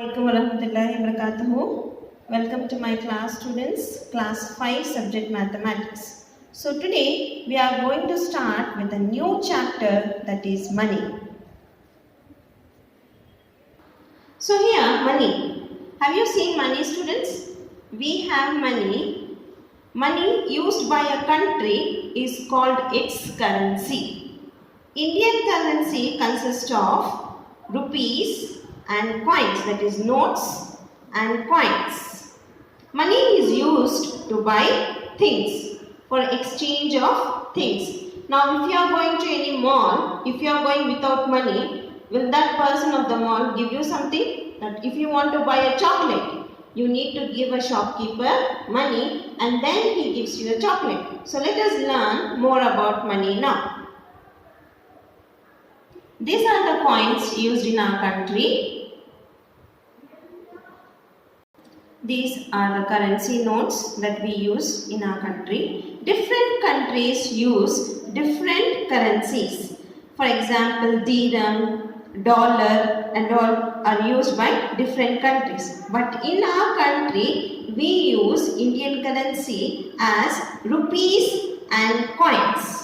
Assalamualaikum warahmatullahi wabarakatuh. Welcome to my class students, class 5 subject mathematics. So today we are going to start with a new chapter, that is money. So here money. Have you seen money, students? We have money. Money used by a country is called its currency. Indian currency consists of rupees and coins, that is notes and coins. Money is used to buy things, for exchange of things. Now if you are going to any mall, if you are going without money, will that person of the mall give you something? That if you want to buy a chocolate, you need to give a shopkeeper money and then he gives you a chocolate. So let us learn more about money now. These are the coins used in our country. These are the currency notes that we use in our country. Different countries use different currencies. For example, dirham, dollar and all are used by different countries. But in our country, we use Indian currency as rupees and coins.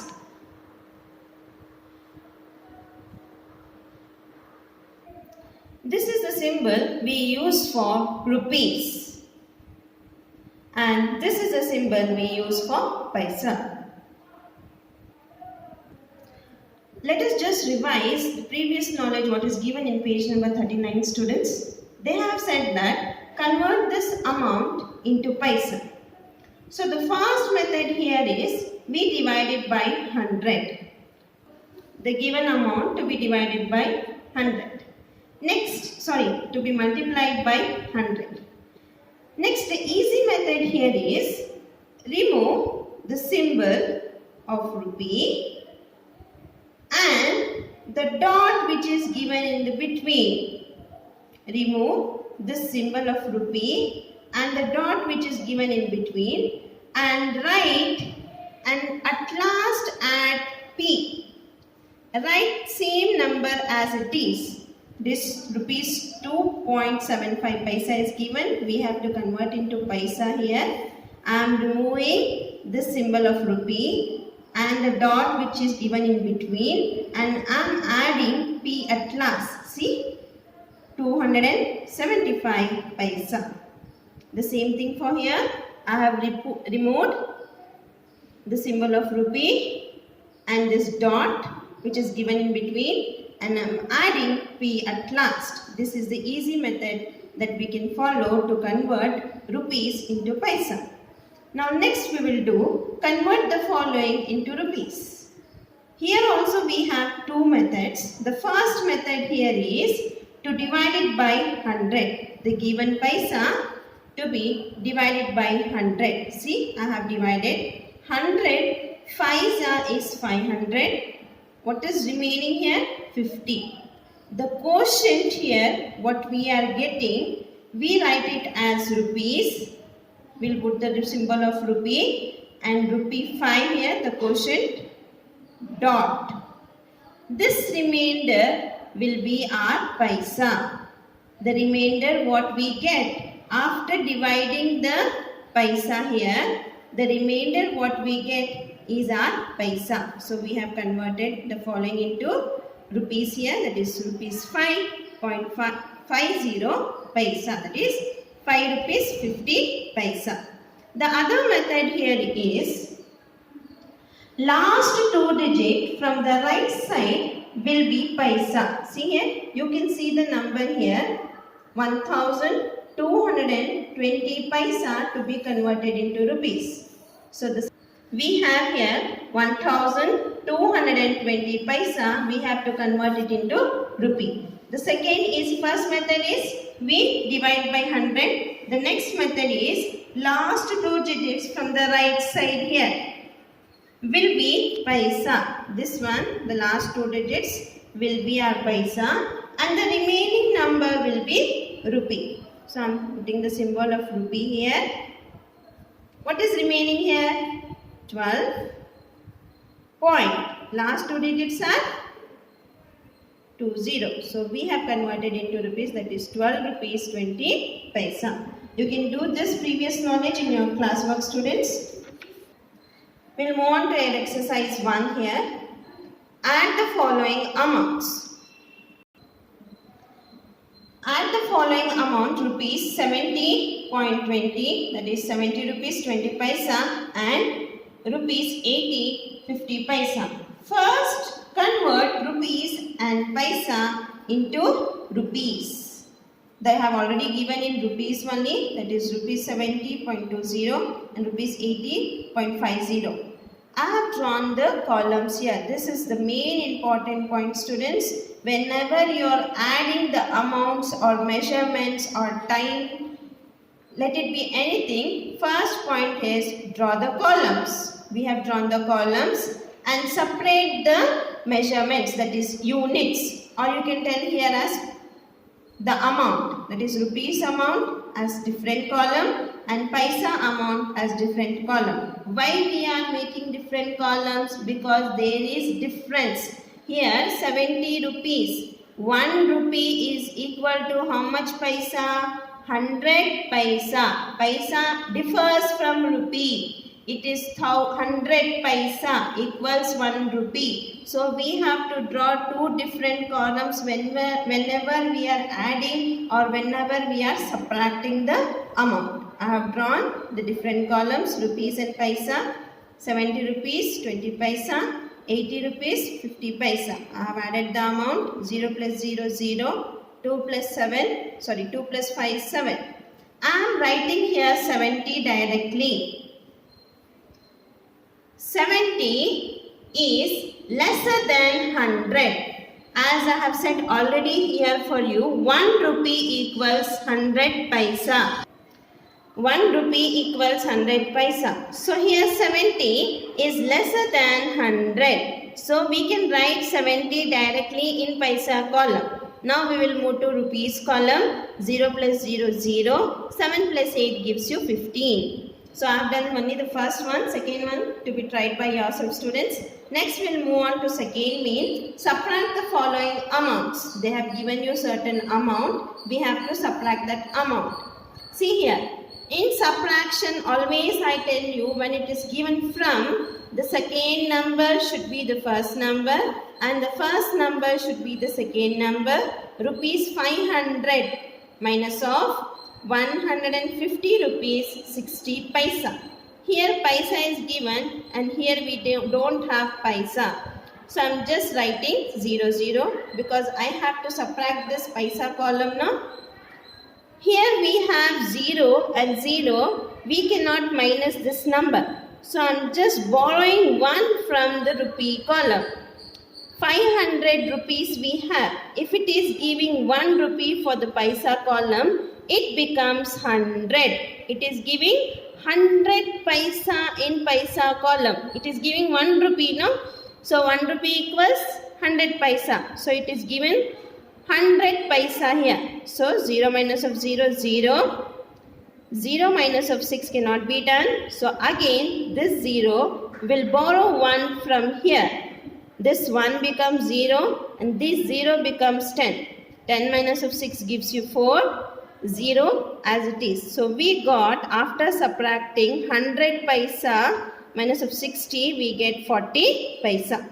This is the symbol we use for rupees, and this is the symbol we use for paisa. Let us just revise the previous knowledge what is given in page number 39, students. They have said that convert this amount into paisa. So the first method here is we divide it by 100. The given amount to be divided by 100. To be multiplied by 100. Next, the easy method here is remove the symbol of rupee and the dot which is given in the between. Remove this symbol of rupee and the dot which is given in between and write and at last add P. Write same number as it is. This rupees 2.75 paisa is given. We have to convert into paisa here. I am removing this symbol of rupee and the dot which is given in between and I am adding P at last. See, 275 paisa. The same thing for here. I have removed the symbol of rupee and this dot which is given in between and I am adding P at last. This is the easy method that we can follow to convert rupees into paisa. Now next we will do convert the following into rupees. Here also we have two methods. The first method here is to divide it by 100. The given paisa to be divided by 100. See, I have divided 100. Paisa is 500. What is remaining here? 50. The quotient here, what we are getting, we write it as rupees. We'll put the symbol of rupee and rupee 5 here, the quotient, dot. This remainder will be our paisa. The remainder what we get after dividing the paisa here, the remainder what we get is our paisa. So we have converted the following into rupees here, that is rupees 5.50 paisa, that is 5 rupees 50 paisa. The other method here is last two digit from the right side will be paisa. See here, you can see the number here, 1220 paisa to be converted into rupees. So this we have here 1220 paisa, we have to convert it into rupee. The second is, first method is we divide by 100. The next method is last two digits from the right side here will be paisa. This one, the last two digits will be our paisa and the remaining number will be rupee. So I am putting the symbol of rupee here. What is remaining here? 12 point. Last two digits are 20. So we have converted into rupees, that is 12 rupees 20 paisa. You can do this previous knowledge in your classwork, students. We'll move on to exercise 1 here. Add the following amounts. Add the following amount, rupees 70.20, that is 70 rupees 20 paisa, and rupees 80 50 paisa. First, convert rupees and paisa into rupees. They have already given in rupees only, that is rupees 70.20 and rupees 80.50. I have drawn the columns here. This is the main important point, students. Whenever you are adding the amounts or measurements or time, let it be anything, first point is draw the columns. We have drawn the columns and separate the measurements, that is units, or you can tell here as the amount, that is rupees amount as different column and paisa amount as different column. Why we are making different columns? Because there is difference. Here 70 rupees, 1 rupee is equal to how much paisa? 100 paisa. Paisa differs from rupee. It is 100 paisa equals 1 rupee. So we have to draw two different columns whenever we are adding or whenever we are subtracting the amount. I have drawn the different columns, rupees and paisa. 70 rupees 20 paisa, 80 rupees 50 paisa. I have added the amount, 0 plus 0 0, 2 plus 5 7. I am writing here 70 directly. 70 is lesser than 100. As I have said already here for you, 1 rupee equals 100 paisa. 1 rupee equals 100 paisa. So here 70 is lesser than 100. So we can write 70 directly in paisa column. Now we will move to rupees column. 0 plus 0 0. 7 plus 8 gives you 15. So I have done only the first one, second one to be tried by yourself, students. Next we will move on to second mean. Subtract the following amounts. They have given you certain amount. We have to subtract that amount. See here. In subtraction, always I tell you, when it is given from, the second number should be the first number and the first number should be the second number. Rupees 500 minus of 150 rupees 60 paisa. Here paisa is given and here we don't have paisa. So I am just writing 0 0 because I have to subtract this paisa column now. Here we have 0 and 0. We cannot minus this number. So I am just borrowing 1 from the rupee column. 500 rupees we have. If it is giving 1 rupee for the paisa column, it becomes 100. It is giving 100 paisa in paisa column. It is giving 1 rupee, no? So 1 rupee equals 100 paisa. So it is given 100 paisa here. So 0 minus of 0, 0. 0 minus of 6 cannot be done. So again this 0 will borrow 1 from here. This 1 becomes 0 and this 0 becomes 10. 10 minus of 6 gives you 4. 0 as it is. So we got, after subtracting 100 paisa minus of 60, we get 40 paisa.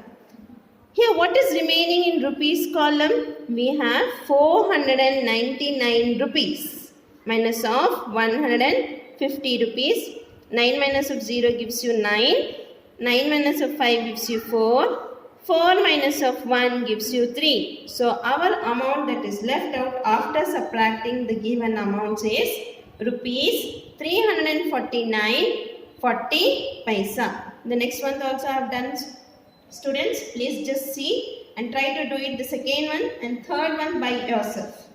Here what is remaining in rupees column? We have 499 rupees minus of 150 rupees. 9 minus of 0 gives you 9. 9 minus of 5 gives you 4. 4 minus of 1 gives you 3. So our amount that is left out after subtracting the given amounts is rupees 349.40 paisa. The next one also I have done, students. Please just see and try to do it the second one and third one by yourself.